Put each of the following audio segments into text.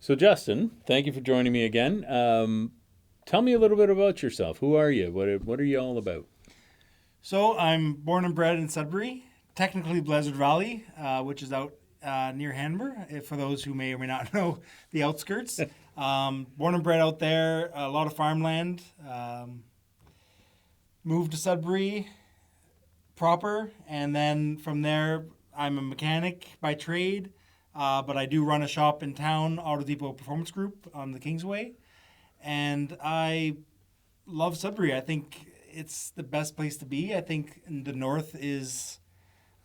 So, Justin, thank you for joining me again. Tell me a little bit about yourself. Who are you? What are you all about? So I'm born and bred in Sudbury, technically Blizzard Valley, which is out near Hanover, for those who may or may not know the outskirts. Born and bred out there, a lot of farmland. Moved to Sudbury proper, and then from there, I'm a mechanic by trade, but I do run a shop in town, Auto Depot Performance Group on the Kingsway, and I love Sudbury. I think it's the best place to be. I think the north is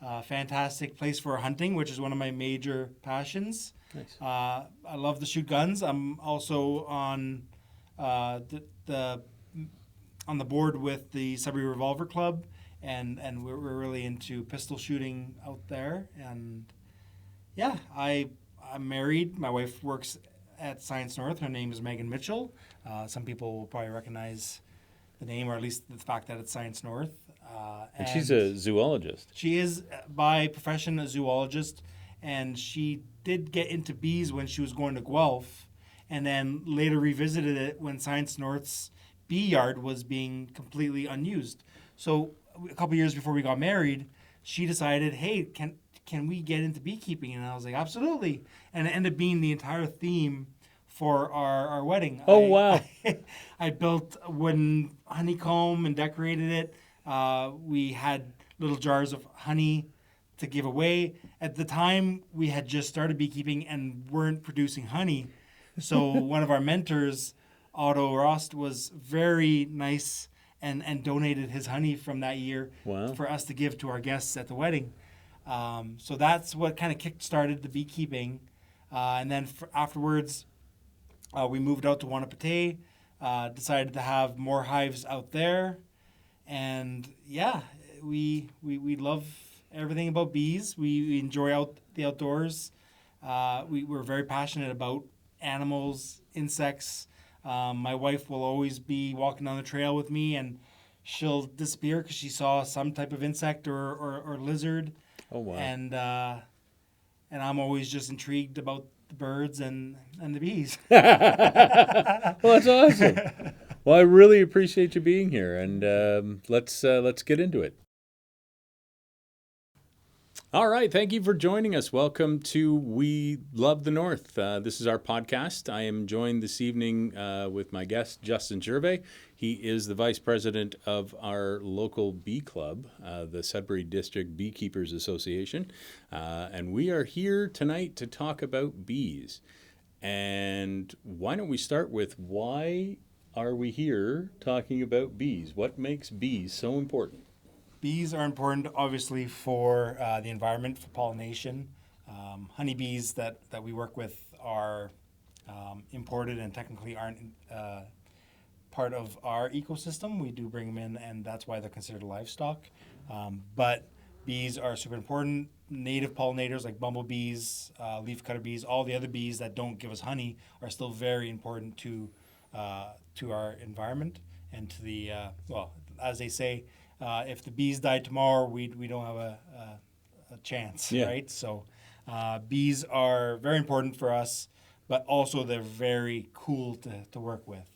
a fantastic place for hunting, which is one of my major passions. Nice. I love to shoot guns. I'm also on the on the board with the Sudbury Revolver Club, and we're really into pistol shooting out there. And yeah, I'm married. My wife works at Science North. Her name is Megan Mitchell. Some people will probably recognize the name, or at least the fact that it's Science North. And she's a zoologist. She is by profession a zoologist, and she did get into bees when she was going to Guelph, and then later revisited it when Science North's bee yard was being completely unused. So a couple years before we got married, she decided, hey, can we get into beekeeping? And I was like, absolutely. And it ended up being the entire theme for our wedding. Oh, wow. I built a wooden honeycomb and decorated it. We had little jars of honey to give away. At the time, we had just started beekeeping and weren't producing honey. So one of our mentors, Otto Rost, was very nice and donated his honey from that year Wow. for us to give to our guests at the wedding. So that's what kind of kick-started the beekeeping. And then afterwards, we moved out to Wanapate, decided to have more hives out there. And yeah, we love everything about bees. We enjoy the outdoors. We're very passionate about animals, insects. My wife will always be walking down the trail with me, and she'll disappear because she saw some type of insect or lizard. Oh, wow. And I'm always just intrigued about the birds and the bees. Well, that's awesome. Well, I really appreciate you being here, and let's get into it. All right, thank you for joining us. Welcome to We Love the North. This is our podcast. I am joined this evening with my guest, Justin Gervais. He is the vice president of our local bee club, the Sudbury District Beekeepers Association. And we are here tonight to talk about bees. And why don't we start with why are we here talking about bees? What makes bees so important? Bees are important, obviously, for the environment, for pollination. Honeybees that we work with are imported and technically aren't part of our ecosystem. We do bring them in, and that's why they're considered livestock. But bees are super important. Native pollinators like bumblebees, leafcutter bees, all the other bees that don't give us honey are still very important to our environment and to the, well, as they say, if the bees died tomorrow, we don't have a chance, Yeah. right? So bees are very important for us, but also they're very cool to work with.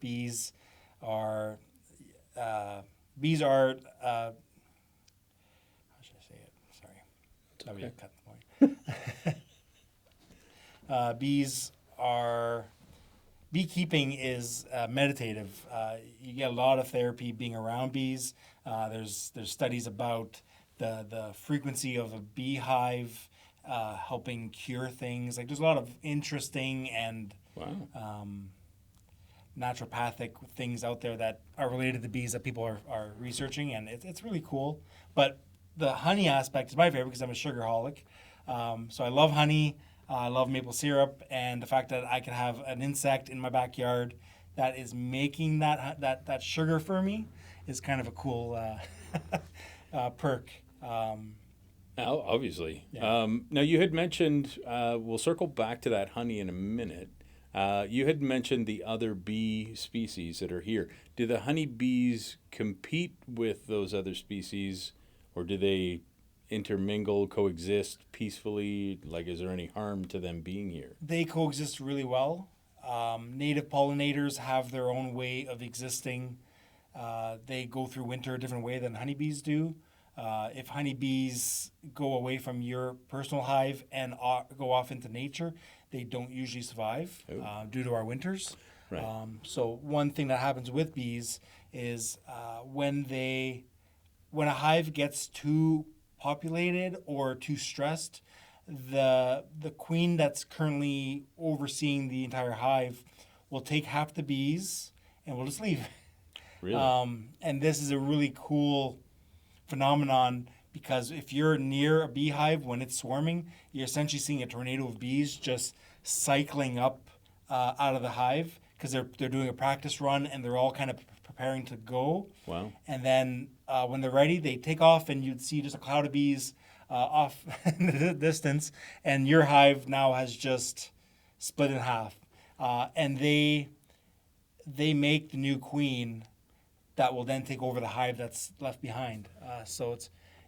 Bees are how should I say it? Sorry. Probably okay. cut the point. Bees are beekeeping is meditative. You get a lot of therapy being around bees. There's studies about the frequency of a beehive helping cure things. Like there's a lot of interesting and Wow. naturopathic things out there that are related to bees that people are researching, and it's really cool. But the honey aspect is my favorite because I'm a sugarholic. So I love honey. I love maple syrup, and the fact that I can have an insect in my backyard that is making that sugar for me is kind of a cool perk. Obviously. Yeah. Now, you had mentioned, we'll circle back to that honey in a minute. You had mentioned the other bee species that are here. Do the honeybees compete with those other species, or do they intermingle, coexist peacefully? Like, is there any harm to them being here? They coexist really well. Native pollinators have their own way of existing. They go through winter a different way than honeybees do. If honeybees go away from your personal hive and go off into nature, they don't usually survive due to our winters. Right. So one thing that happens with bees is when a hive gets too populated or too stressed, the queen that's currently overseeing the entire hive will take half the bees and will just leave. Really? And this is a really cool phenomenon because if you're near a beehive when it's swarming, you're essentially seeing a tornado of bees just cycling up out of the hive because they're doing a practice run and they're all kind of preparing to go. Wow. And then when they're ready, they take off and you'd see just a cloud of bees off in the distance. And your hive now has just split in half. And they make the new queen that will then take over the hive that's left behind. So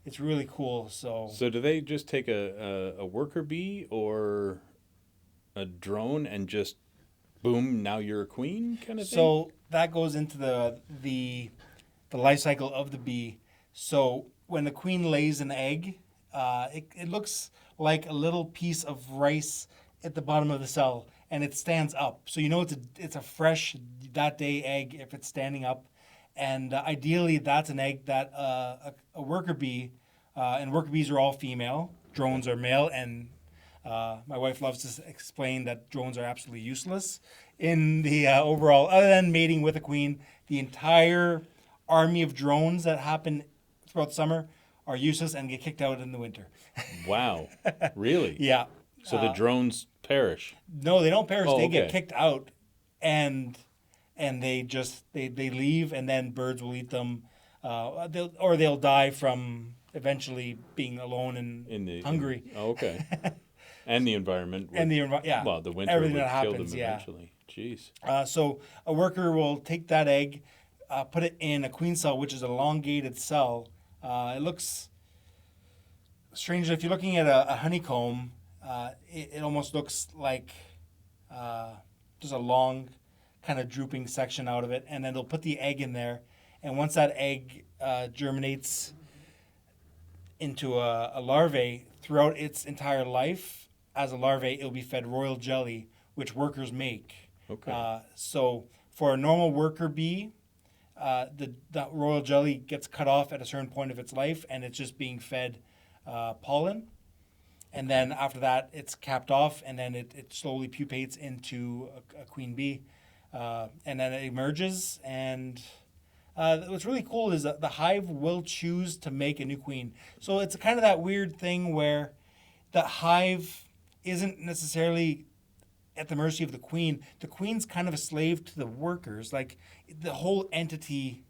it's really cool. So do they just take a worker bee or a drone and just boom, now you're a queen kind of thing? So that goes into the life cycle of the bee. So when the queen lays an egg, it looks like a little piece of rice at the bottom of the cell, and it stands up. So you know it's a fresh that day egg if it's standing up. And ideally, that's an egg that a worker bee, and worker bees are all female, drones are male, and my wife loves to explain that drones are absolutely useless in the overall, other than mating with a queen. The entire army of drones that happen throughout the summer are useless and get kicked out in the winter. Wow. Really? Yeah. So the drones perish? No, they don't perish. Oh, They okay. get kicked out, and they just they leave, and then birds will eat them, they'll die from eventually being alone and hungry. Okay. And the environment. And yeah. Well, the winter everything would that kill happens, them yeah. eventually. Jeez. So a worker will take that egg, put it in a queen cell, which is an elongated cell. It looks strange. If you're looking at a honeycomb, it almost looks like just a long kind of drooping section out of it. And then they'll put the egg in there. And once that egg germinates into a larvae, throughout its entire life as a larvae, it'll be fed royal jelly, which workers make. Okay. So for a normal worker bee, the royal jelly gets cut off at a certain point of its life, and it's just being fed pollen. And then after that, it's capped off, and then it slowly pupates into a queen bee. And then it emerges, and what's really cool is that the hive will choose to make a new queen. So it's kind of that weird thing where the hive isn't necessarily at the mercy of the queen. The queen's kind of a slave to the workers. Like the whole entity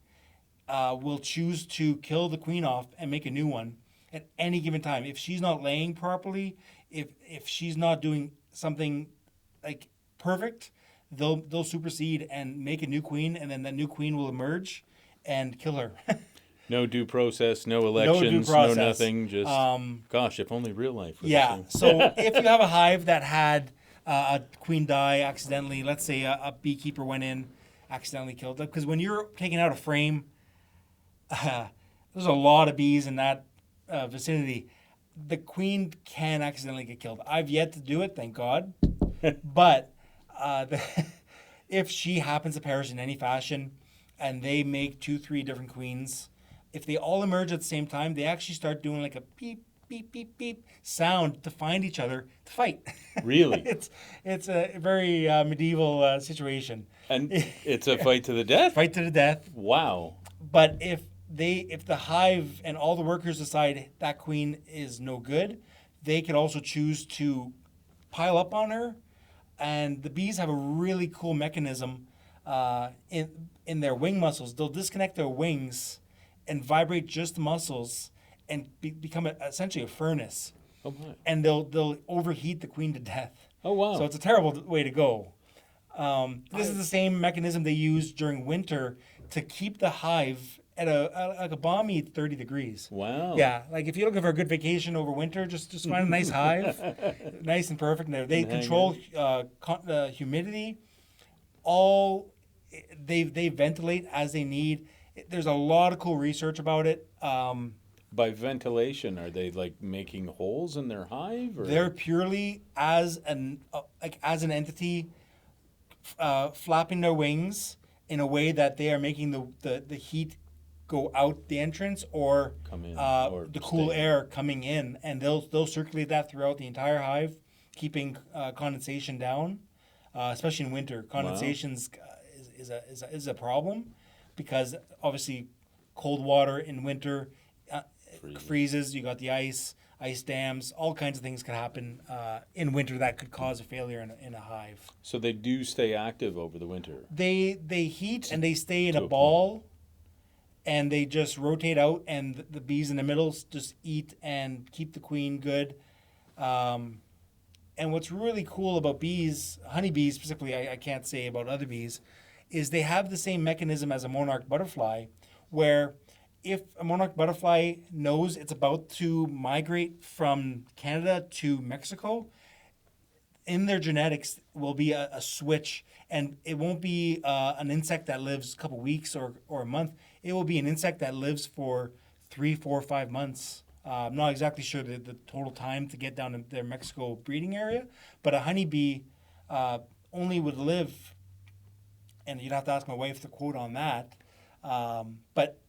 will choose to kill the queen off and make a new one at any given time. If she's not laying properly, if she's not doing something like perfect, they'll supersede and make a new queen, and then that new queen will emerge and kill her. No due process, no elections, no nothing. Just, gosh, if only real life was Yeah. the same. So if you have a hive that had a queen die accidentally, let's say a beekeeper went in, accidentally killed it, because when you're taking out a frame, there's a lot of bees in that vicinity. The queen can accidentally get killed. I've yet to do it, thank God. But if she happens to perish in any fashion, and they make 2-3 different queens, if they all emerge at the same time, they actually start doing like a beep, beep, beep, beep sound to find each other to fight. Really? It's a very medieval situation. And it's a fight to the death? Fight to the death. Wow. But if the hive and all the workers decide that queen is no good, they could also choose to pile up on her. And the bees have a really cool mechanism in their wing muscles. They'll disconnect their wings and vibrate just the muscles and become essentially a furnace. Oh my. And they'll overheat the queen to death. Oh wow. So it's a terrible way to go. This is the same mechanism they use during winter to keep the hive at like a balmy 30 degrees. Wow. Yeah, like if you're looking for a good vacation over winter, just find a nice hive, nice and perfect. And they And hang control humidity. All they ventilate as they need. There's a lot of cool research about it. By ventilation, are they like making holes in their hive? Or? They're purely as as an entity, flapping their wings in a way that they are making the heat go out the entrance or Come in, or the cool stay. air coming in, and they'll circulate that throughout the entire hive, keeping condensation down, especially in winter. Condensation's is a problem because obviously cold water in winter freezes. You got the ice dams, all kinds of things can happen in winter that could cause a failure in a hive. So they do stay active over the winter. They heat and they stay in To a a ball, and they just rotate out, and the bees in the middle just eat and keep the queen good. And what's really cool about bees, honeybees specifically, I can't say about other bees, is they have the same mechanism as a monarch butterfly, where if a monarch butterfly knows it's about to migrate from Canada to Mexico, in their genetics will be a switch, and it won't be an insect that lives a couple weeks or a month. It will be an insect that lives for 3, 4, 5 months. I'm not exactly sure the total time to get down to their Mexico breeding area, but a honeybee only would live, and you'd have to ask my wife the quote on that, but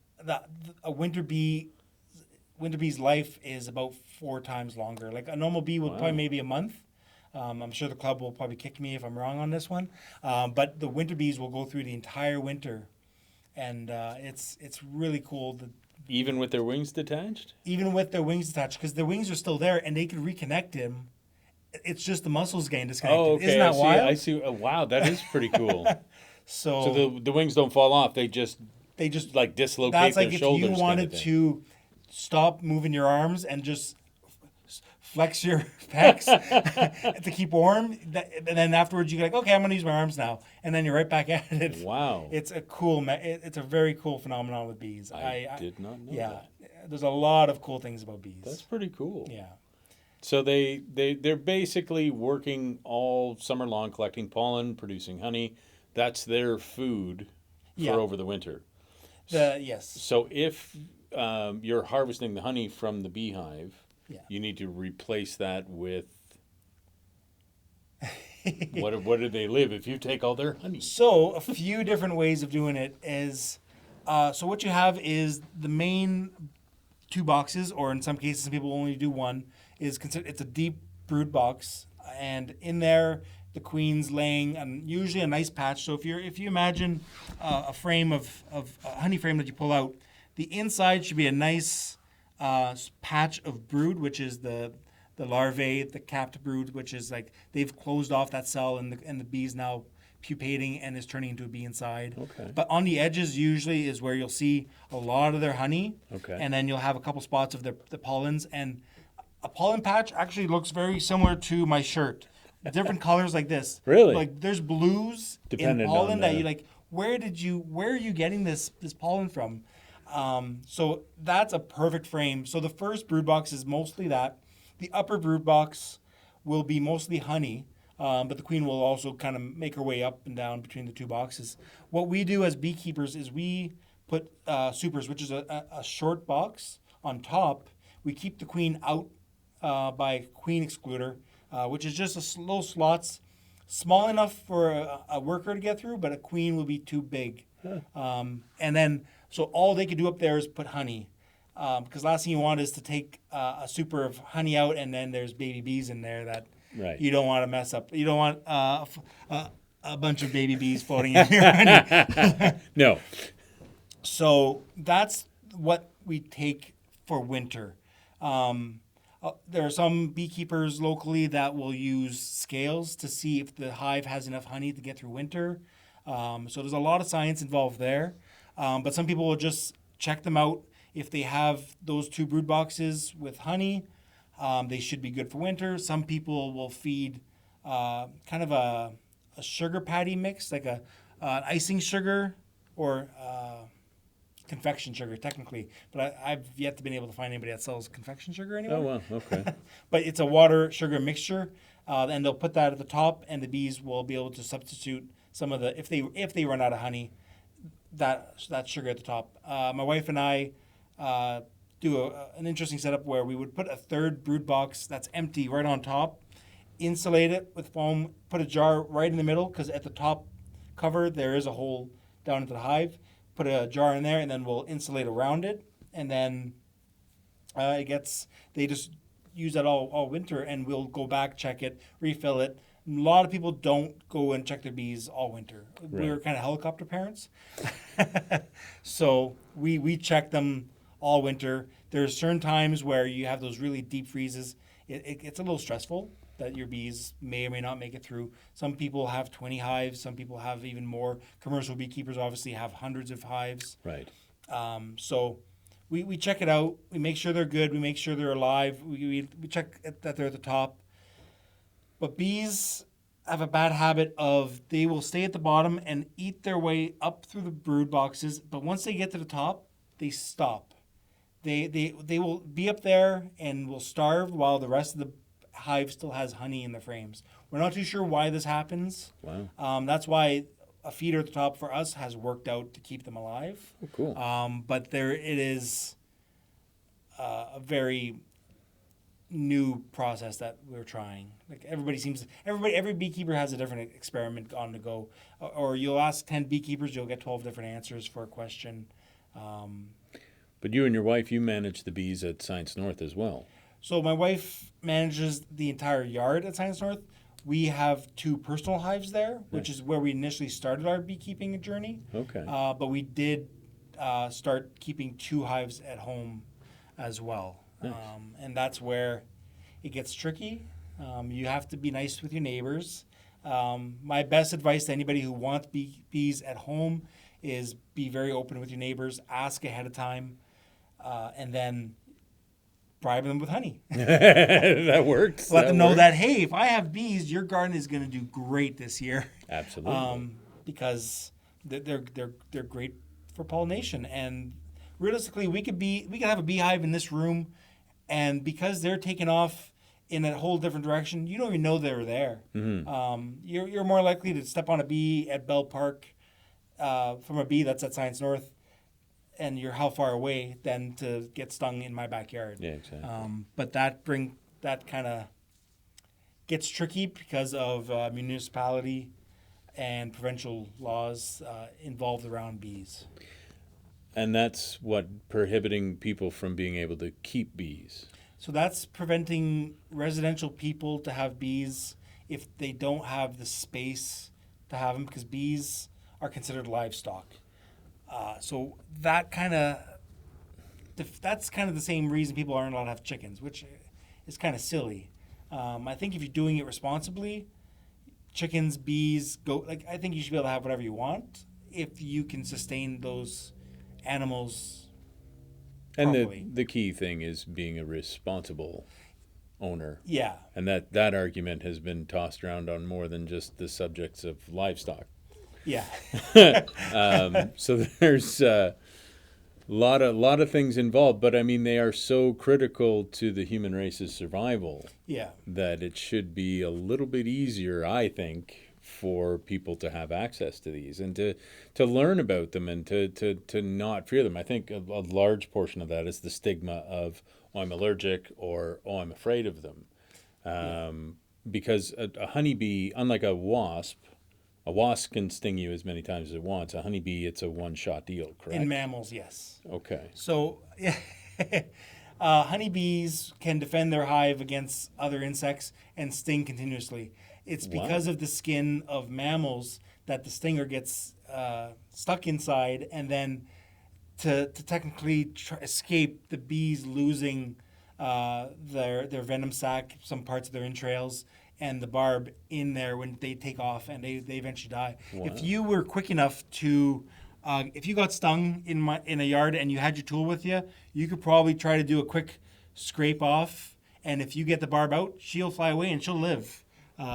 a winter bee's life is about 4 times longer. Like a normal bee will probably maybe a month. I'm sure the club will probably kick me if I'm wrong on this one, but the winter bees will go through the entire winter, and it's really cool. Even with their wings detached? Even with their wings attached, because their wings are still there, and they can reconnect them. It's just the muscles getting disconnected. Oh, okay. Isn't that wild? I see. Oh, wow, that is pretty cool. So So the wings don't fall off. They just like dislocate that's their like if shoulders. you kind of wanted thing. to stop moving your arms and just flex your pecs to keep warm, and then afterwards you go like, okay, I'm gonna use my arms now, and then you're right back at it. Wow. It's a cool. It's a very cool phenomenon with bees. I did not know Yeah, that. there's a lot of cool things about bees. That's pretty cool. Yeah. So they're basically working all summer long, collecting pollen, producing honey. That's their food for Yeah. over the winter. Yes. So if you're harvesting the honey from the beehive, Yeah. you need to replace that with what do they live if you take all their honey? So a few different ways of doing it is, so what you have is the main 2 boxes, or in some cases some people only do one. It's a deep brood box, and in there the queen's laying usually a nice patch. So if you imagine a frame of a honey frame that you pull out, the inside should be a nice patch of brood, which is the larvae, the capped brood, which is like they've closed off that cell, and the bee's now pupating and is turning into a bee inside. Okay. But on the edges usually is where you'll see a lot of their honey. Okay. And then you'll have a couple spots of the pollens, and a pollen patch actually looks very similar to my shirt. Different colors like this. Really? Like there's blues Dependent in pollen on that the- you like. Where are you getting this pollen from? So that's a perfect frame. So the first brood box is mostly that. The upper brood box will be mostly honey, but the queen will also kind of make her way up and down between the 2 boxes. What we do as beekeepers is we put supers, which is a short box, on top. We keep the queen out by queen excluder, which is just little slots, small enough for a worker to get through, but a queen will be too big. And then, so all they could do up there is put honey. Because last thing you want is to take a super of honey out, and then there's baby bees in there that Right. you don't want to mess up. You don't want a bunch of baby bees floating in your honey. No. So that's what we take for winter. There are some beekeepers locally that will use scales to see if the hive has enough honey to get through winter. So there's a lot of science involved there. But some people will just check them out. If they have those 2 brood boxes with honey, they should be good for winter. Some people will feed kind of a sugar patty mix, like an icing sugar, or confection sugar technically, but I've yet to been able to find anybody that sells confection sugar anymore. Oh, wow. Okay. But it's a water sugar mixture, and they'll put that at the top, and the bees will be able to substitute some of the if they run out of honey, that sugar at the top. My wife and I do an interesting setup where we would put a third brood box that's empty right on top, insulate it with foam, put a jar right in the middle because at the top cover there is a hole down into the hive. Put a jar in there, and then we'll insulate around it, and then they just use that all winter, and we'll go back, check it, refill it. A lot of people don't go and check their bees all winter. Right. We're kind of helicopter parents. So we check them all winter. There's certain times where you have those really deep freezes. It's a little stressful that your bees may or may not make it through. Some people have 20 hives. Some people have even more. Commercial beekeepers obviously have hundreds of hives. Right. So we check it out. We make sure they're good. We make sure they're alive. We check that they're at the top. But bees have a bad habit of they will stay at the bottom and eat their way up through the brood boxes. But once they get to the top, they stop. They will be up there and will starve while the rest of the hive still has honey in the frames. We're not too sure why this happens. Wow. That's why a feeder at the top for us has worked out to keep them alive. Oh, cool. But it is a very new process that we're trying. Like every beekeeper has a different experiment on the go. Or you'll ask 10 beekeepers, you'll get 12 different answers for a question. But you and your wife, you manage the bees at Science North as well. So my wife manages the entire yard at Science North. We have 2 personal hives there, which is where we initially started our beekeeping journey. Okay. But we did start keeping 2 hives at home as well. Nice. And that's where it gets tricky. You have to be nice with your neighbors. My best advice to anybody who wants bees at home is be very open with your neighbors, ask ahead of time, and then bribe them with honey. That works. Let them know that, hey, if I have bees, your garden is going to do great this year. Absolutely. Because they're great for pollination. And realistically, we could have a beehive in this room, and because they're taking off in a whole different direction, you don't even know they're there. Mm-hmm. You're more likely to step on a bee at Bell Park from a bee that's at Science North, and you're how far away than to get stung in my backyard. Yeah, exactly. But that kind of gets tricky because of municipality and provincial laws involved around bees. And that's what prohibiting people from being able to keep bees. So that's preventing residential people to have bees if they don't have the space to have them, because bees are considered livestock. So that's kind of the same reason people aren't allowed to have chickens, which is kind of silly. I think if you're doing it responsibly, chickens, bees, I think you should be able to have whatever you want if you can sustain those animals properly. And the key thing is being a responsible owner. Yeah. And that argument has been tossed around on more than just the subjects of livestock. Yeah. So there's a lot of things involved, but I mean they are so critical to the human race's survival. Yeah. That it should be a little bit easier, I think, for people to have access to these and to learn about them and to not fear them. I think a large portion of that is the stigma of, oh, I'm allergic, or, oh, I'm afraid of them. Because a honeybee, unlike a wasp can sting you as many times as it wants. A honeybee, it's a one-shot deal, correct? In mammals, yes. Okay. So, honeybees can defend their hive against other insects and sting continuously. It's because of the skin of mammals that the stinger gets stuck inside, and then to technically escape, the bees losing their venom sac, some parts of their entrails, and the barb in there when they take off, and they eventually die. Wow. If you were quick enough to, if you got stung in a yard and you had your tool with you, you could probably try to do a quick scrape off, and if you get the barb out, she'll fly away and she'll live,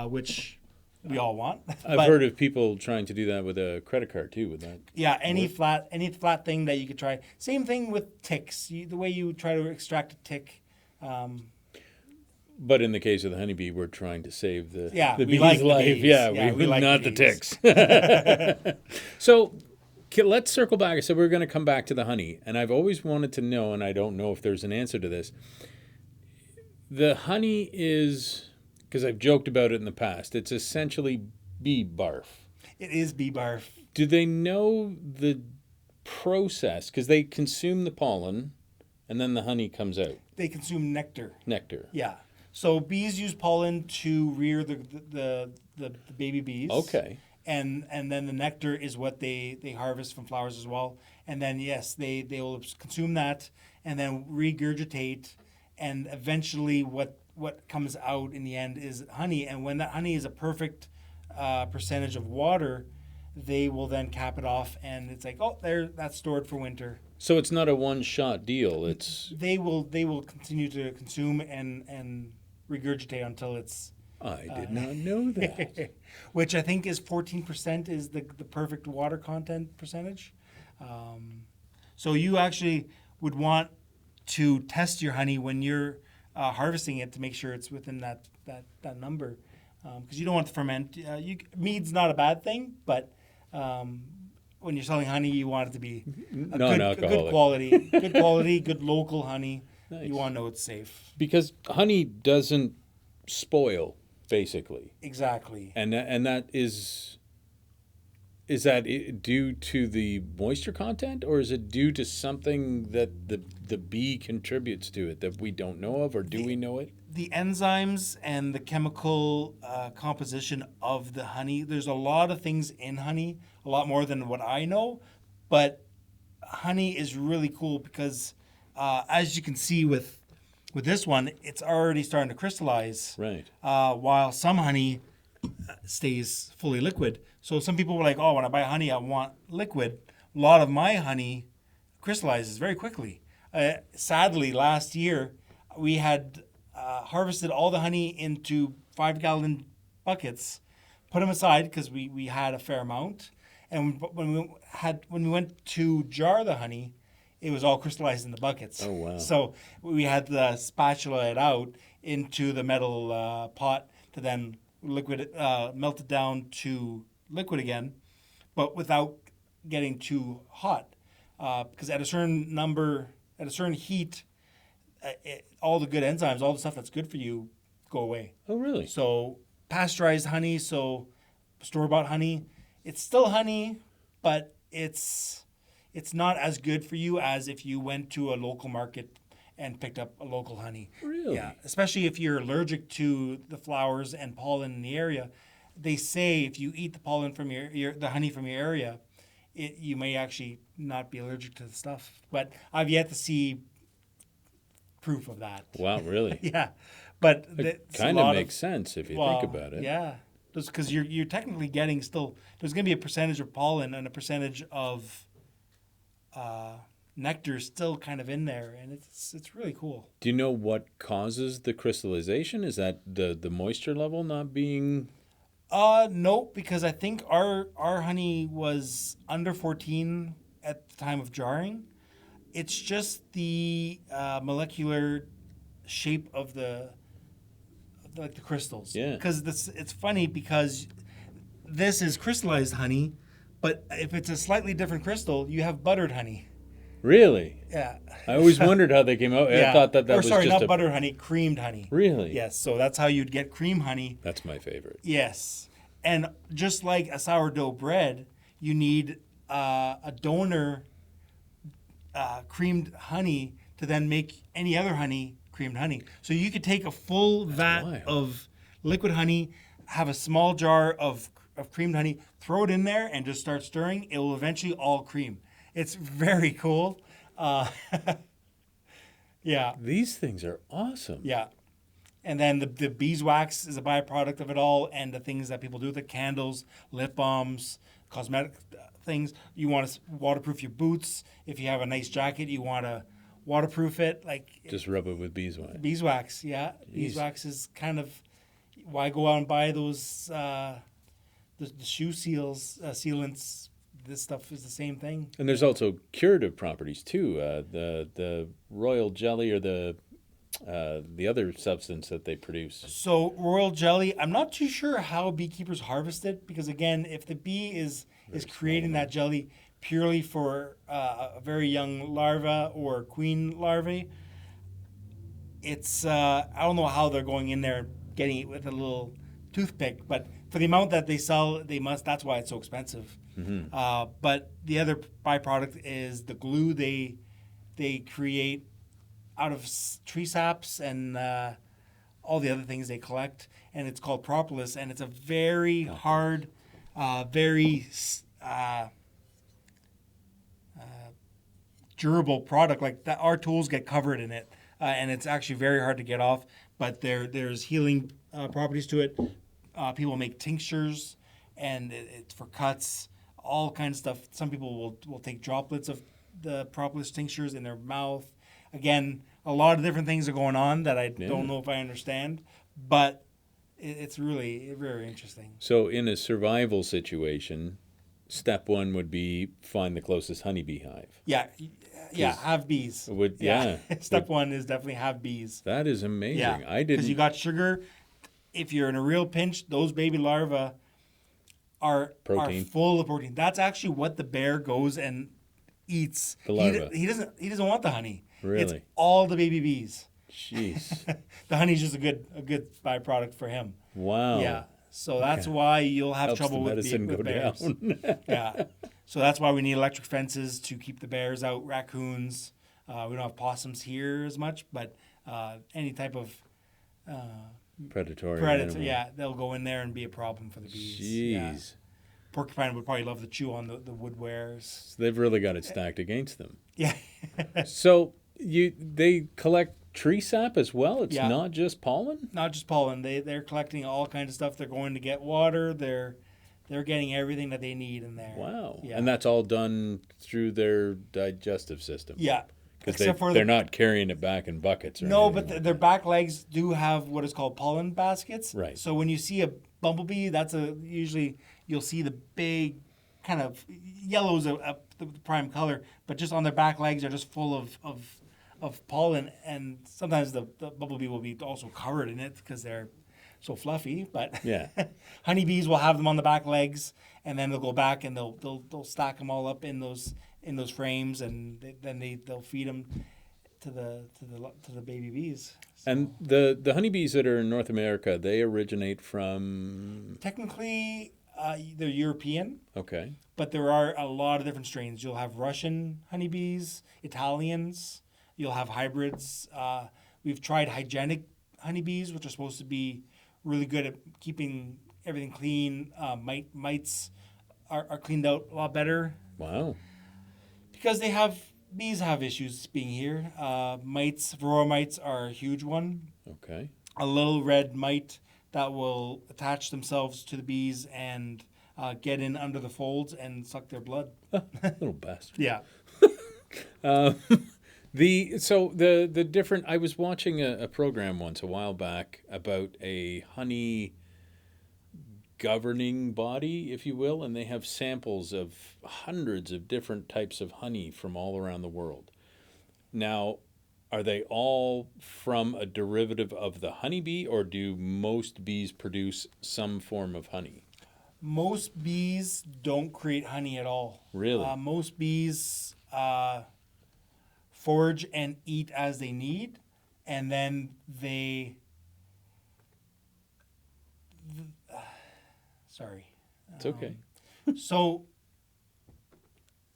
which we all want. I've heard of people trying to do that with a credit card too. With that, yeah, any flat thing that you could try. Same thing with ticks. The way you try to extract a tick. But in the case of the honeybee, we're trying to save the bee's like the life. bees. Yeah, we like not the the bees. ticks. So let's circle back. I said we're going to come back to the honey, and I've always wanted to know, and I don't know if there's an answer to this. The honey is, because I've joked about it in the past, it's essentially bee barf. It is bee barf. Do they know the process? Because they consume the pollen, and then the honey comes out. They consume nectar. Nectar. Yeah. So bees use pollen to rear the baby bees. Okay. And then the nectar is what they harvest from flowers as well. And then yes, they will consume that and then regurgitate, and eventually what comes out in the end is honey. And when that honey is a perfect percentage of water, they will then cap it off, and it's like, oh, that's stored for winter. So it's not a one-shot deal. It's they will continue to consume and regurgitate until it's. I did not know that. Which I think is 14% is the perfect water content percentage. So you actually would want to test your honey when you're harvesting it to make sure it's within that number, because you don't want to ferment. Mead's not a bad thing, but when you're selling honey, you want it to be a good quality, good local honey. Nice. You want to know it's safe. Because honey doesn't spoil, basically. Exactly. And that is that due to the moisture content, or is it due to something that the bee contributes to it that we don't know of, or do we know it? The enzymes and the chemical composition of the honey. There's a lot of things in honey, a lot more than what I know, but honey is really cool because as you can see with this one, it's already starting to crystallize. Right. While some honey stays fully liquid. So some people were like, oh, when I buy honey, I want liquid. A lot of my honey crystallizes very quickly. Sadly, last year, we had harvested all the honey into 5-gallon buckets, put them aside because we had a fair amount. And when we went to jar the honey, it was all crystallized in the buckets. Oh, wow. So we had to spatula it out into the metal pot to then melt it down to liquid again, but without getting too hot. Because at a certain heat, all the good enzymes, all the stuff that's good for you, go away. Oh, really? So pasteurized honey, so store-bought honey, it's still honey, but it's not as good for you as if you went to a local market and picked up a local honey. Really? Yeah, especially if you're allergic to the flowers and pollen in the area. They say if you eat the pollen from the honey from your area, you may actually not be allergic to the stuff. But I've yet to see proof of that. Wow, really? Yeah, but it kind of makes sense if you think about it. Yeah, because you're technically getting still. There's going to be a percentage of pollen and a percentage of nectar still kind of in there, and it's really cool. Do you know what causes the crystallization? Is that the moisture level not being? No, because I think our honey was under 14 at the time of jarring. It's just the molecular shape of the crystals. Yeah. Because it's funny because this is crystallized honey, but if it's a slightly different crystal, you have buttered honey. Really? Yeah. I always wondered how they came out. Yeah. I thought that was sorry, just not buttered honey, creamed honey. Really? Yes. So that's how you'd get cream honey. That's my favorite. Yes. And just like a sourdough bread, you need a donor creamed honey to then make any other honey creamed honey. So you could take a full vat of liquid honey, have a small jar of creamed honey, throw it in there, and just start stirring. It will eventually all cream. It's very cool. Yeah. These things are awesome. Yeah. And then the beeswax is a byproduct of it all, and the things that people do with the candles, lip balms, cosmetic things. You want to waterproof your boots. If you have a nice jacket, you want to waterproof it. Just rub it with beeswax. Beeswax, yeah. Jeez. Beeswax is kind of why go out and buy those the shoe sealants. This stuff is the same thing. And there's also curative properties too. The royal jelly or the other substance that they produce. So royal jelly, I'm not too sure how beekeepers harvest it because again, if the bee is creating that jelly purely for a very young larva or queen larvae, it's I don't know how they're going in there and getting it with a little toothpick, but for the amount that they sell, they must. That's why it's so expensive. But the other byproduct is the glue they create out of tree saps and all the other things they collect, and it's called propolis, and it's a very hard, very durable product. Like that, our tools get covered in it, and it's actually very hard to get off. But there's healing properties to it. People make tinctures, and it's for cuts, all kinds of stuff. Some people will take droplets of the propolis tinctures in their mouth. Again, a lot of different things are going on that I don't know if I understand, but it's really very interesting. So in a survival situation, step one would be find the closest honeybee hive. Yeah, have bees. Step one is definitely have bees. That is amazing. Yeah, I didn't. Because you got sugar. If you're in a real pinch, those baby larvae are full of protein. That's actually what the bear goes and eats. The larva. He doesn't want the honey. Really? It's all the baby bees. Jeez. The honey's just a good byproduct for him. Wow. Yeah. So that's why you'll have Helps trouble the with medicine go bears. down. Yeah. So that's why we need electric fences to keep the bears out, raccoons. We don't have possums here as much, but any type of Predator. predator, they'll go in there and be a problem for the bees. Jeez. Yeah. Porcupine would probably love to chew on the wood wares. So they've really got it stacked against them. Yeah. So they collect tree sap as well? It's not just pollen? Not just pollen. They're collecting all kinds of stuff. They're going to get water. They're getting everything that they need in there. Wow. Yeah. And that's all done through their digestive system? Yeah. Because they're not carrying it back in buckets or No, anything but like their that. back legs do have what is called pollen baskets. Right. So when you see a bumblebee, usually you'll see the big kind of yellow's the prime color, but just on their back legs are just full of pollen, and sometimes the bumblebee will be also covered in it because they're so fluffy. But honeybees will have them on the back legs, and then they'll go back and they'll stack them all up in those frames, and then they'll feed them to the baby bees. So. And the honeybees that are in North America, they originate from... Technically, they're European. Okay. But there are a lot of different strains. You'll have Russian honeybees, Italians. You'll have hybrids. We've tried hygienic honeybees, which are supposed to be really good at keeping everything clean. Mites are cleaned out a lot better. Wow. Because bees have issues being here. Mites, varroa mites are a huge one. Okay. A little red mite that will attach themselves to the bees and get in under the folds and suck their blood. Little bastard. Yeah. The different... I was watching a program once a while back about a honey governing body, if you will, and they have samples of hundreds of different types of honey from all around the world. Now, are they all from a derivative of the honeybee, or do most bees produce some form of honey? Most bees don't create honey at all. Really? Most bees forage and eat as they need, and then they... Sorry. It's okay. So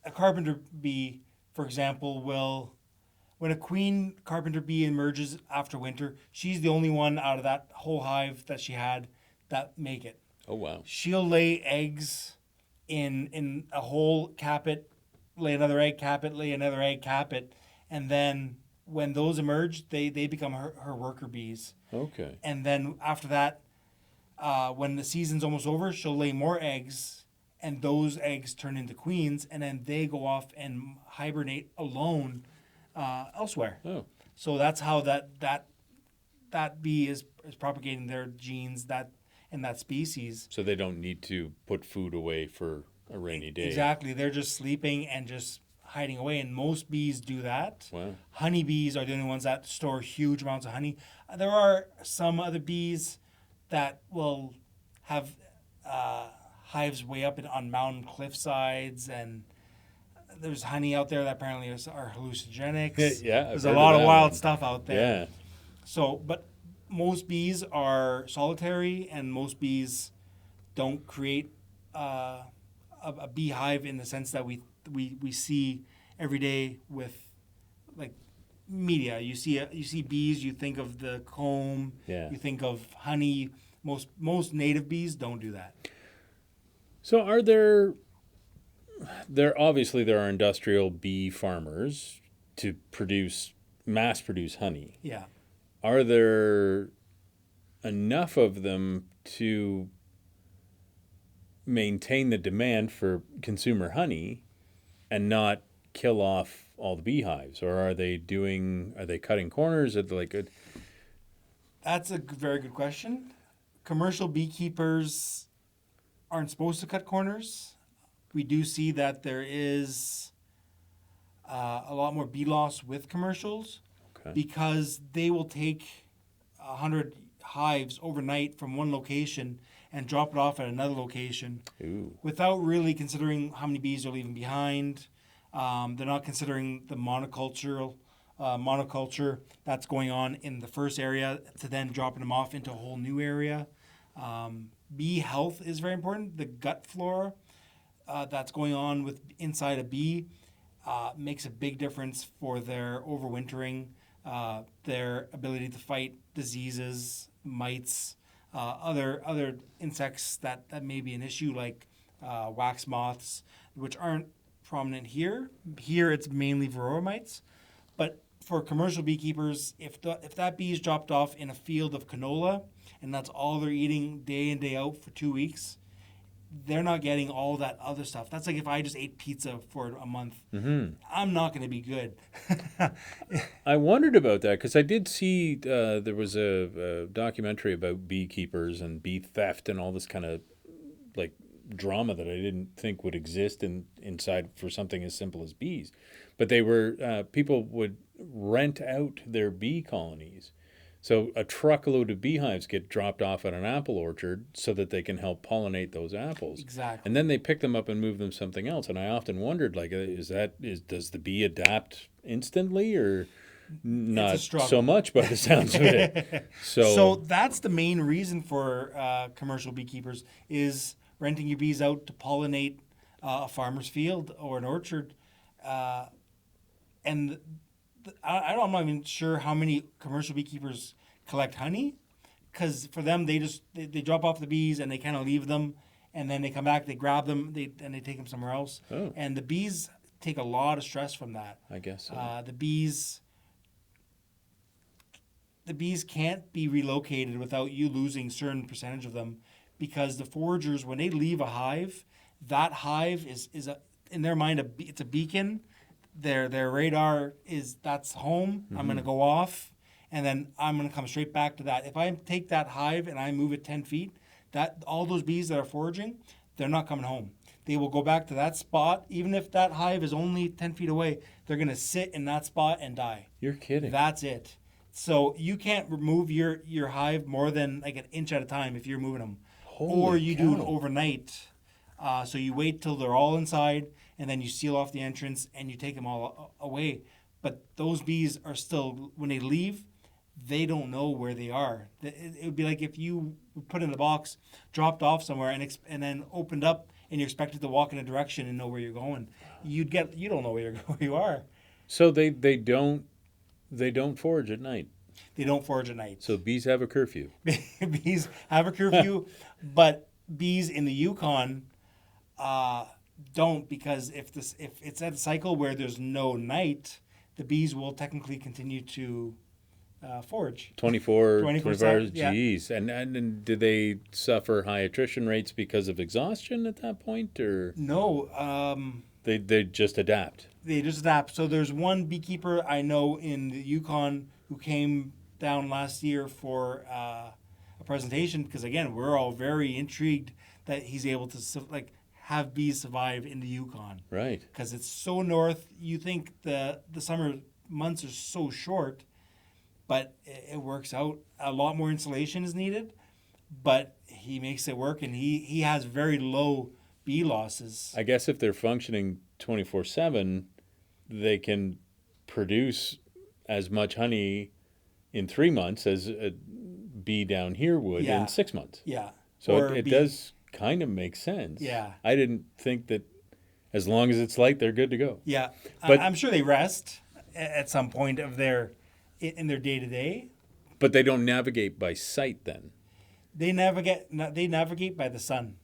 a carpenter bee, for example, when a queen carpenter bee emerges after winter, she's the only one out of that whole hive that she had that make it. Oh, wow. She'll lay eggs in a hole, cap it, lay another egg, cap it, lay another egg, cap it, and then when those emerge, they become her worker bees. Okay. And then after that, when the season's almost over, she'll lay more eggs, and those eggs turn into queens, and then they go off and hibernate alone elsewhere. Oh. So that's how that bee is propagating their genes. in that species. So they don't need to put food away for a rainy day. Exactly. They're just sleeping and just hiding away, and most bees do that. Wow. Honeybees are the only ones that store huge amounts of honey. There are some other bees that will have hives way up on mountain cliff sides, and there's honey out there that apparently are hallucinogenics. Yeah, there's a lot of wild stuff out there. Yeah. So, but most bees are solitary, and most bees don't create a beehive in the sense that we see every day with like media. You see bees, you think of the comb, you think of honey. Most native bees don't do that. So are there obviously there are industrial bee farmers to mass produce honey. Yeah. Are there enough of them to maintain the demand for consumer honey and not kill off all the beehives, or are they cutting corners at That's a very good question. Commercial beekeepers aren't supposed to cut corners. We do see that there is a lot more bee loss with commercials because they will take 100 hives overnight from one location and drop it off at another location without really considering how many bees they're leaving behind. They're not considering the monoculture that's going on in the first area to then dropping them off into a whole new area. Bee health is very important. The gut flora that's going on with inside a bee makes a big difference for their overwintering, their ability to fight diseases, mites, other insects that may be an issue, like wax moths, which aren't prominent here. Here it's mainly varroa mites. But for commercial beekeepers, if that bee is dropped off in a field of canola and that's all they're eating day in, day out for 2 weeks, they're not getting all that other stuff. That's like if I just ate pizza for a month. Mm-hmm. I'm not going to be good. I wondered about that because I did see there was a documentary about beekeepers and bee theft and all this kind of like drama that I didn't think would exist inside for something as simple as bees. But they were people would rent out their bee colonies. So a truckload of beehives get dropped off at an apple orchard so that they can help pollinate those apples. Exactly. And then they pick them up and move them something else. And I often wondered, like, does the bee adapt instantly or not so much by the sounds of it? So that's the main reason for commercial beekeepers is renting your bees out to pollinate a farmer's field or an orchard. And I'm not even sure how many commercial beekeepers collect honey, because for them they drop off the bees and they kind of leave them, and then they come back, they grab them, and they take them somewhere else. Oh. And the bees take a lot of stress from that. I guess so. The bees can't be relocated without you losing a certain percentage of them, because the foragers, when they leave a hive, that hive is in their mind it's a beacon. Their radar is that's home. Mm-hmm. I'm going to go off, and then I'm going to come straight back to that. If I take that hive and I move it 10 feet, that all those bees that are foraging, they're not coming home. They will go back to that spot. Even if that hive is only 10 feet away, they're going to sit in that spot and die. You're kidding. That's it. So you can't remove your hive more than like an inch at a time if you're moving them. Or you do it overnight. So you wait till they're all inside, and then you seal off the entrance and you take them all away. But those bees are still, when they leave, they don't know where they are. It would be like if you put in the box, dropped off somewhere, and then opened up, and you're expected to walk in a direction and know where you're going. You don't know where you are. So they don't forage at night. They don't forage at night. So bees have a curfew. Bees have a curfew, but bees in the Yukon don't, because if it's at a cycle where there's no night, the bees will technically continue to forage. 24 hours, yeah. Geez. And do they suffer high attrition rates because of exhaustion at that point, or? No. They just adapt. They just adapt. So there's one beekeeper I know in the Yukon who came down last year for a presentation because again, we're all very intrigued that he's able to have bees survive in the Yukon. Right. Because it's so north. You think the summer months are so short, but it works out. A lot more insulation is needed, but he makes it work, and he has very low bee losses. I guess if they're functioning 24/7, they can produce as much honey in 3 months as a bee down here would in 6 months. Yeah. So it does kind of make sense. Yeah. I didn't think that as long as it's light, they're good to go. Yeah. But I'm sure they rest at some point in their day-to-day. But they don't navigate by sight then. They navigate by the sun.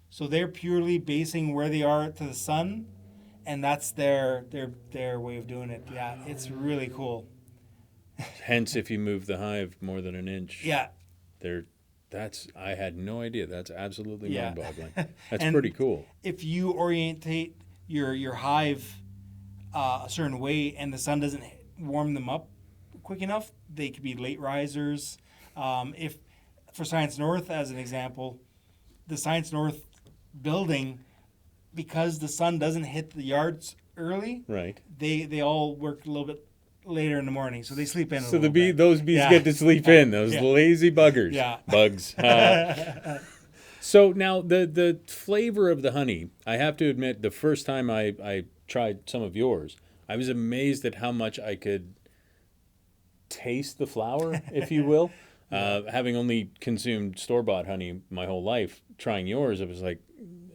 So they're purely basing where they are to the sun, and that's their way of doing it. Yeah, it's really cool. Hence, if you move the hive more than an inch, Yeah. I had no idea. That's absolutely Yeah. mind-boggling. That's And pretty cool. If you orientate your hive a certain way and the sun doesn't warm them up quick enough, they could be late risers. If for Science North, as an example, the Science North building, because the sun doesn't hit the yards early, Right. they all work a little bit later in the morning, so they sleep in. So those bees Yeah. get to sleep in. Those Yeah. lazy buggers. Yeah. Bugs. So now the flavor of the honey, I have to admit, the first time I tried some of yours, I was amazed at how much I could taste the flower, if you will. Having only consumed store-bought honey my whole life, trying yours, it was like,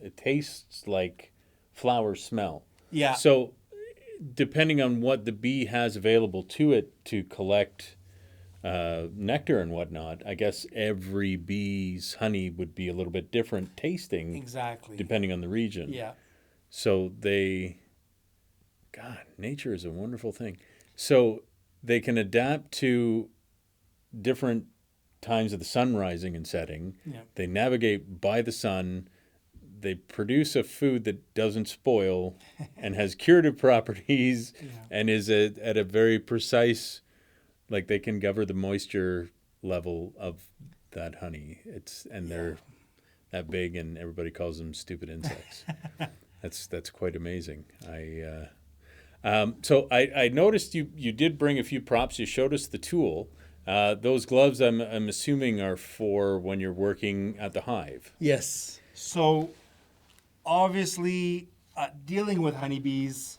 it tastes like flower smell. Yeah. So depending on what the bee has available to it to collect nectar and whatnot, I guess every bee's honey would be a little bit different tasting. Exactly. Depending on the region. Yeah. So God, nature is a wonderful thing. So they can adapt to different times of the sun rising and setting. Yeah. They navigate by the sun. They produce a food that doesn't spoil and has curative properties and is at a very precise, like they can govern the moisture level of that honey. They're that big, and everybody calls them stupid insects. That's quite amazing. So I noticed you did bring a few props. You showed us the tool. Those gloves, I'm assuming, are for when you're working at the hive. Yes. So obviously, dealing with honeybees,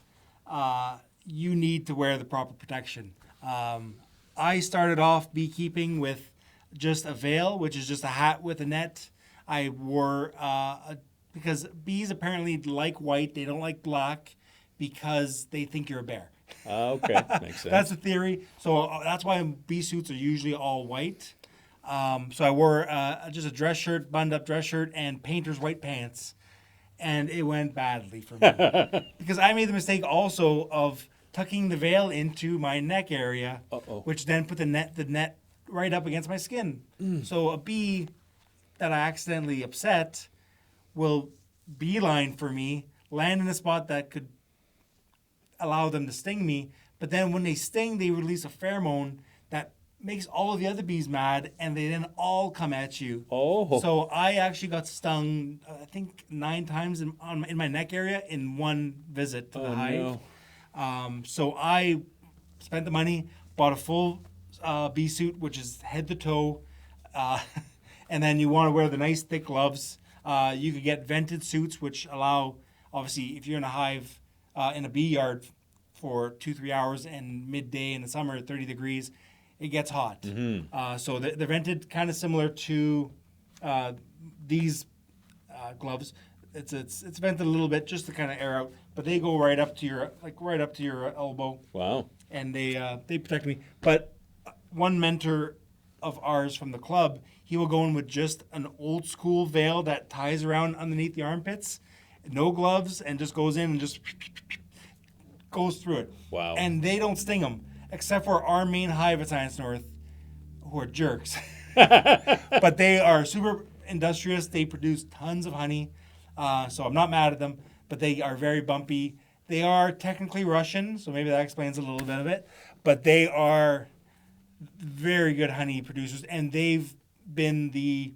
you need to wear the proper protection. I started off beekeeping with just a veil, which is just a hat with a net. I wore, because bees apparently like white, they don't like black because they think you're a bear. Okay, makes sense. That's the theory. So that's why bee suits are usually all white. So I wore just a dress shirt, buttoned-up dress shirt, and painter's white pants, and it went badly for me because I made the mistake also of tucking the veil into my neck area, which then put the net right up against my skin. So a bee that I accidentally upset will beeline for me, land in a spot that could allow them to sting me, but then when they sting, they release a pheromone that makes all of the other bees mad, and they then all come at you. Oh. So I actually got stung, I think 9 times in my neck area in one visit to the hive. No. So I spent the money, bought a full bee suit, which is head to toe, and then you want to wear the nice thick gloves. You could get vented suits, which allow, obviously, if you're in a hive, in a bee yard for 2-3 hours and midday in the summer at 30 degrees, it gets hot. Mm-hmm. So they're vented kind of similar to these gloves. It's vented a little bit just to kind of air out, but they go right up to your elbow. Wow. And they protect me. But one mentor of ours from the club, he will go in with just an old school veil that ties around underneath the armpits, no gloves, and just goes in and just goes through it. Wow. And they don't sting them, except for our main hive at Science North, who are jerks. But they are super industrious. They produce tons of honey. So I'm not mad at them, but they are very bumpy. They are technically Russian, so maybe that explains a little bit of it. But they are very good honey producers, and they've been the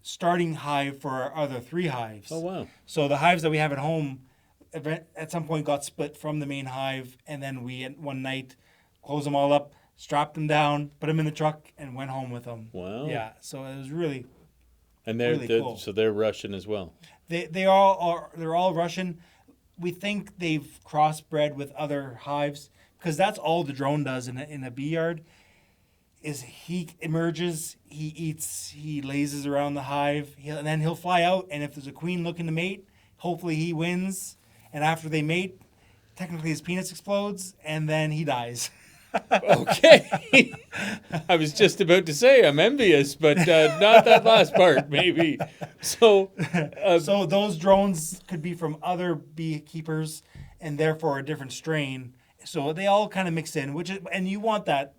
starting hive for our other 3 hives. Oh, wow. So the hives that we have at home at some point got split from the main hive, and then we one night closed them all up, strapped them down, put them in the truck, and went home with them. Wow. Yeah, so it was really And really cool. So they're Russian as well. They're all Russian. We think they've crossbred with other hives because that's all the drone does in a bee yard. Is he emerges, he eats, he lazes around the hive, and then he'll fly out. And if there's a queen looking to mate, hopefully he wins. And after they mate, technically his penis explodes, and then he dies. Okay. I was just about to say I'm envious, but not that last part, maybe. So, So those drones could be from other beekeepers, and therefore a different strain. So they all kind of mix in, and you want that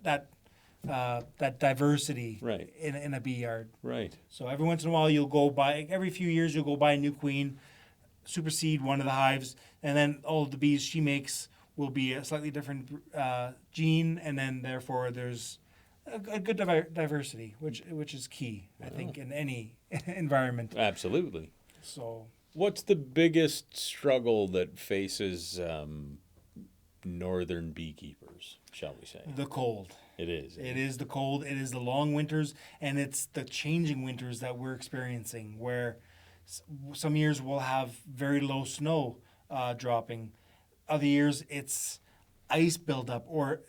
diversity Right. in a bee yard. right. So every once in a while, every few years, you'll go buy a new queen, supersede one of the hives, and then all the bees she makes will be a slightly different gene, and then therefore there's a good diversity, which is key, I think, in any environment. Absolutely. So What's the biggest struggle that faces northern beekeepers, shall we say? the cold. It is. It is the cold. It is the long winters, and it's the changing winters that we're experiencing, where some years we'll have very low snow dropping. Other years it's ice buildup or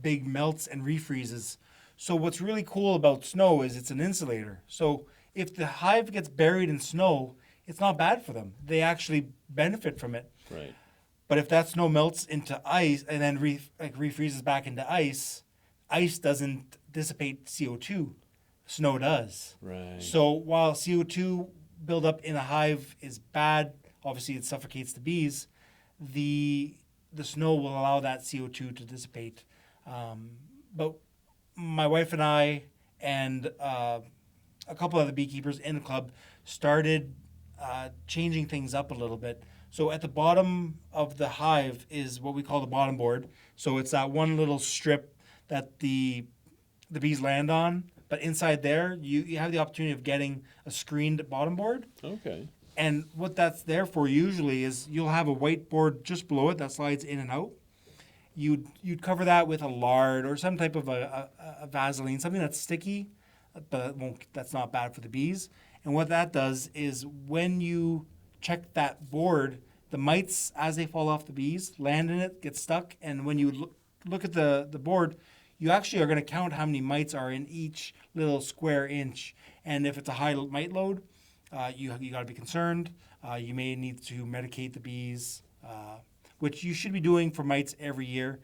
big melts and refreezes. So what's really cool about snow is it's an insulator. So if the hive gets buried in snow, it's not bad for them. They actually benefit from it. Right. But if that snow melts into ice and then refreezes back into ice doesn't dissipate CO2. Snow does. Right. So while CO2 buildup in a hive is bad, obviously it suffocates the bees, the snow will allow that CO2 to dissipate. But my wife and I and a couple other beekeepers in the club started changing things up a little bit. So at the bottom of the hive is what we call the bottom board. So it's that one little strip that the bees land on. But inside there, you have the opportunity of getting a screened bottom board. Okay. And what that's there for usually is you'll have a white board just below it that slides in and out. You'd cover that with a lard or some type of a Vaseline, something that's sticky, but that's not bad for the bees. And what that does is when you check that board, the mites, as they fall off the bees, land in it, get stuck. And when you look at the board, you actually are going to count how many mites are in each little square inch. And if it's a high mite load, you got to be concerned. You may need to medicate the bees, which you should be doing for mites every year.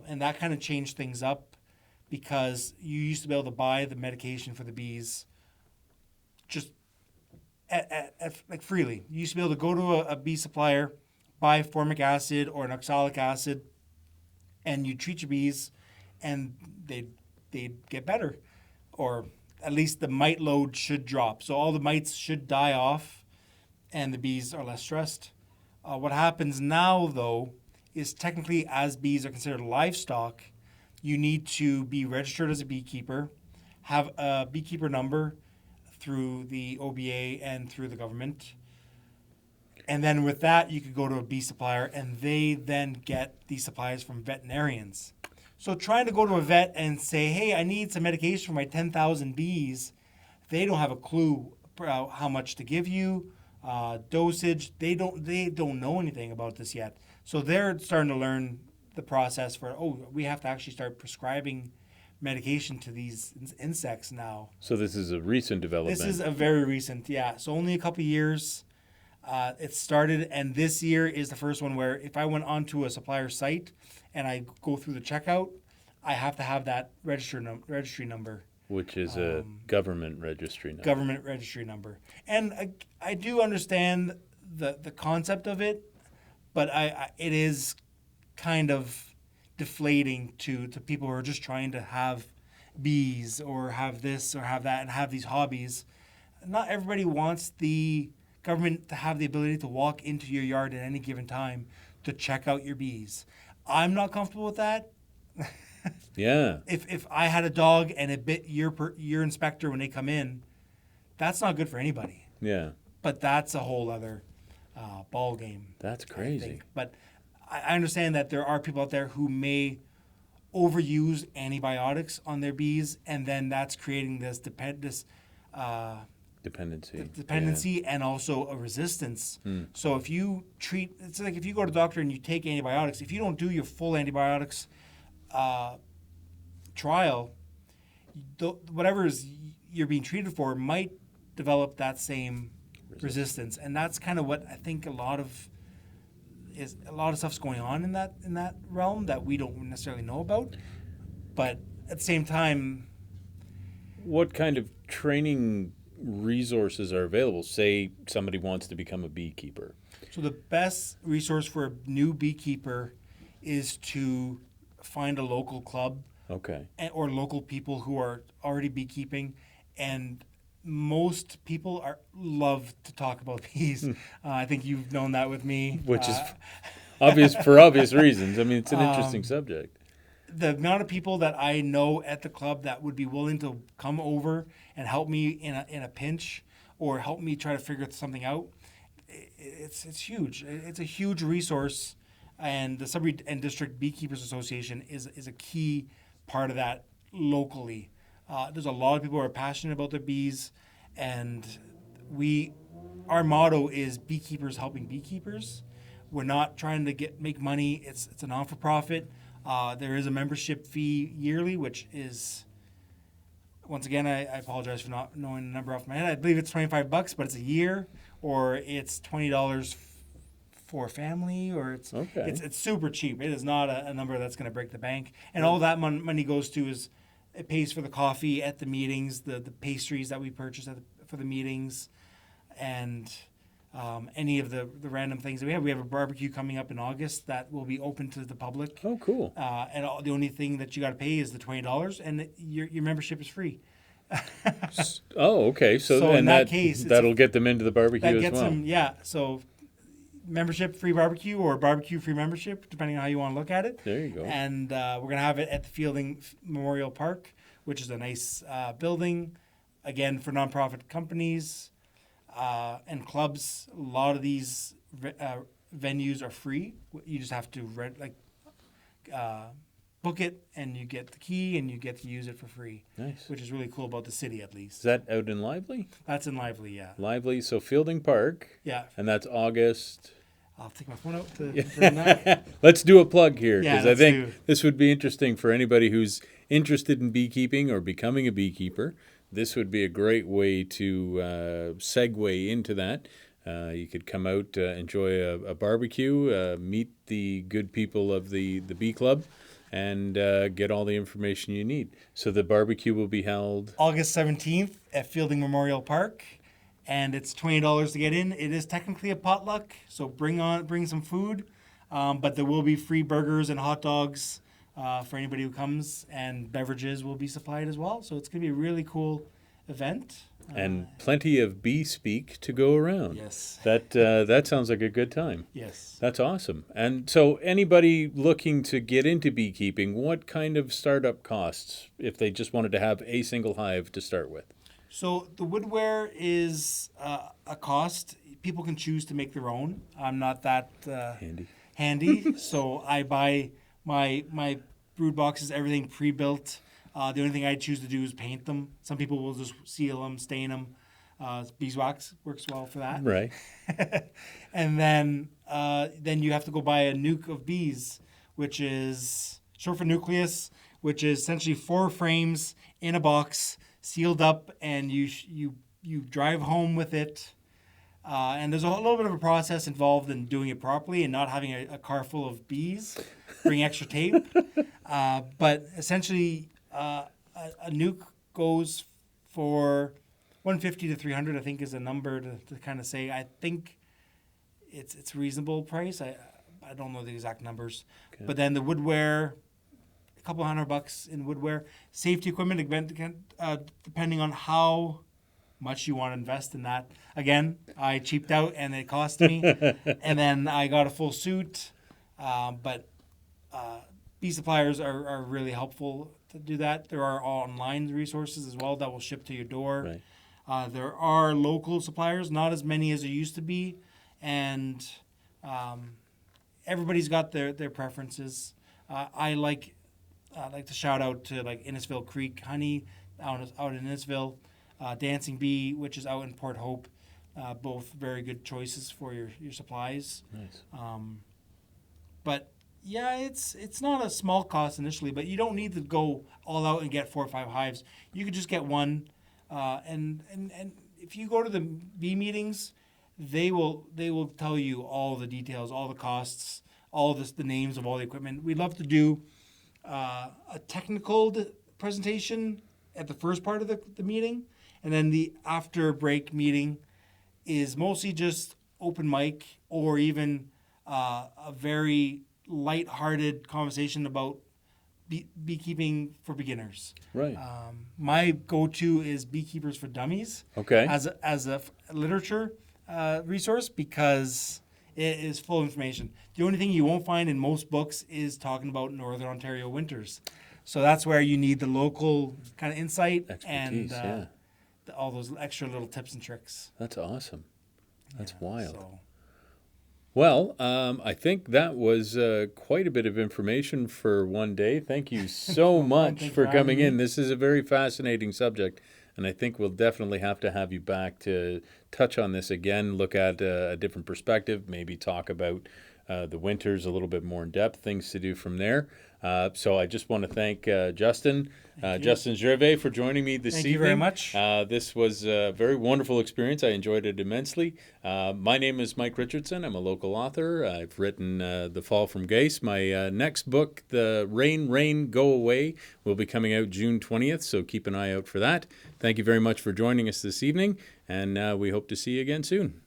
And that kind of changed things up because you used to be able to buy the medication for the bees just like freely. You used to be able to go to a bee supplier, buy formic acid or an oxalic acid, and you treat your bees, and they'd get better, or at least the mite load should drop. So all the mites should die off, and the bees are less stressed. What happens now, though, is technically as bees are considered livestock, you need to be registered as a beekeeper, have a beekeeper number through the OBA and through the government. And then with that, you could go to a bee supplier, and they then get these supplies from veterinarians. So trying to go to a vet and say, hey, I need some medication for my 10,000 bees, they don't have a clue how much to give you, dosage. They don't know anything about this yet. So they're starting to learn the process for, we have to actually start prescribing medication to these insects now. So this is a recent development. This is a very recent, yeah. So only a couple of years it started, and this year is the first one where if I went onto a supplier site and I go through the checkout, I have to have that registry number. Which is a government registry number. Government registry number. And I do understand the concept of it, but it is kind of deflating to people who are just trying to have bees or have this or have that and have these hobbies. Not everybody wants the government to have the ability to walk into your yard at any given time to check out your bees. I'm not comfortable with that. Yeah. If I had a dog and it bit your inspector when they come in, that's not good for anybody. Yeah. But that's a whole other ball game. That's I crazy. think. But I understand that there are people out there who may overuse antibiotics on their bees, and then that's creating this dependency and also a resistance. So if you it's like if you go to the doctor and you take antibiotics, if you don't do your full antibiotics trial, whatever you're being treated for might develop that same resistance, and that's kind of what I think a lot of stuff's going on in that realm that we don't necessarily know about. But at the same time, what kind of training resources are available? Say somebody wants to become a beekeeper. So the best resource for a new beekeeper is to find a local club, Okay. or local people who are already beekeeping, and most people love to talk about bees. I think you've known that with me. Which is obvious for obvious reasons. I mean, it's an interesting subject. The amount of people that I know at the club that would be willing to come over and help me in a pinch, or help me try to figure something out, it's huge. It's a huge resource, and the Sudbury and District Beekeepers Association is a key part of that locally. There's a lot of people who are passionate about their bees, and our motto is beekeepers helping beekeepers. We're not trying to make money. It's a non-for-profit. There is a membership fee yearly, which is, once again, I apologize for not knowing the number off my head. I believe it's $25, but it's a year, or it's $20 for a family, or it's super cheap. It is not a number that's going to break the bank. And all that money goes to is it pays for the coffee at the meetings, the pastries that we purchase for the meetings, and any of the random things that we have. We have a barbecue coming up in August that will be open to the public. Oh, cool. And the only thing that you got to pay is the $20, and your membership is free. Oh, okay. So in that case, that'll get them into the barbecue as well. Yeah. So membership free barbecue, or barbecue free membership, depending on how you want to look at it. There you go. And we're going to have it at the Fielding Memorial Park, which is a nice building, again, for nonprofit companies and clubs. A lot of these venues are free. You just have to book it, and you get the key, and you get to use it for free. Nice. Which is really cool about the city, at least. Is that out in Lively? That's in Lively, yeah. Lively, so Fielding Park. Yeah. And that's August. I'll take my phone out to confirm that. Let's do a plug here, because Yeah, I think this would be interesting for anybody who's interested in beekeeping or becoming a beekeeper. This would be a great way to segue into that. You could come out, enjoy a barbecue, meet the good people of the Bee Club, and get all the information you need. So the barbecue will be held August 17th at Fielding Memorial Park, and it's $20 to get in. It is technically a potluck, so bring some food, but there will be free burgers and hot dogs for anybody who comes, and beverages will be supplied as well. So it's going to be a really cool event. And plenty of bee speak to go around. Yes. That sounds like a good time. Yes. That's awesome. And so anybody looking to get into beekeeping, what kind of startup costs if they just wanted to have a single hive to start with? So the woodware is a cost. People can choose to make their own. I'm not that handy. So I buy my brood boxes, everything pre-built. The only thing I choose to do is paint them. Some people will just seal them, stain them. Beeswax works well for that. Right. And then you have to go buy a nuke of bees, which is short for nucleus, which is essentially 4 frames in a box, sealed up, and you drive home with it. And there's a little bit of a process involved in doing it properly and not having a car full of bees. Bring extra tape. But essentially, a nuke goes for $150 to $300. I think is a number to kind of say. I think it's a reasonable price. I don't know the exact numbers. Okay. But then the woodware, a couple $100 in woodware. Safety equipment, depending on how much you want to invest in that. Again, I cheaped out and it cost me. And then I got a full suit. But bee suppliers are really helpful to do that. There are online resources as well that will ship to your door. Right. There are local suppliers, not as many as there used to be, and everybody's got their preferences. I like to shout out to like Innisfil Creek Honey out in Innisfil, Dancing Bee, which is out in Port Hope. Both very good choices for your supplies. Nice. But yeah, it's not a small cost initially, but you don't need to go all out and get 4 or 5 hives. You could just get one, and if you go to the bee meetings, they will tell you all the details, all the costs, all the names of all the equipment. We'd love to do a technical presentation at the first part of the meeting, and then the after break meeting is mostly just open mic or even a very light-hearted conversation about beekeeping for beginners. Right. My go-to is Beekeepers for Dummies. Okay. As a literature resource, because it is full of information. The only thing you won't find in most books is talking about Northern Ontario winters. So that's where you need the local kind of insight Expertise, and all those extra little tips and tricks. That's awesome. That's wild. So. Well, I think that was quite a bit of information for one day. Thank you so much for coming in. This is a very fascinating subject, and I think we'll definitely have to have you back to touch on this again, look at a different perspective, maybe talk about the winters a little bit more in depth, things to do from there. So I just want to thank Justin Gervais for joining me this evening. Thank you very much. This was a very wonderful experience. I enjoyed it immensely. My name is Mike Richardson. I'm a local author. I've written The Fall from Gase. My next book, The Rain, Go Away, will be coming out June 20th, so keep an eye out for that. Thank you very much for joining us this evening, and we hope to see you again soon.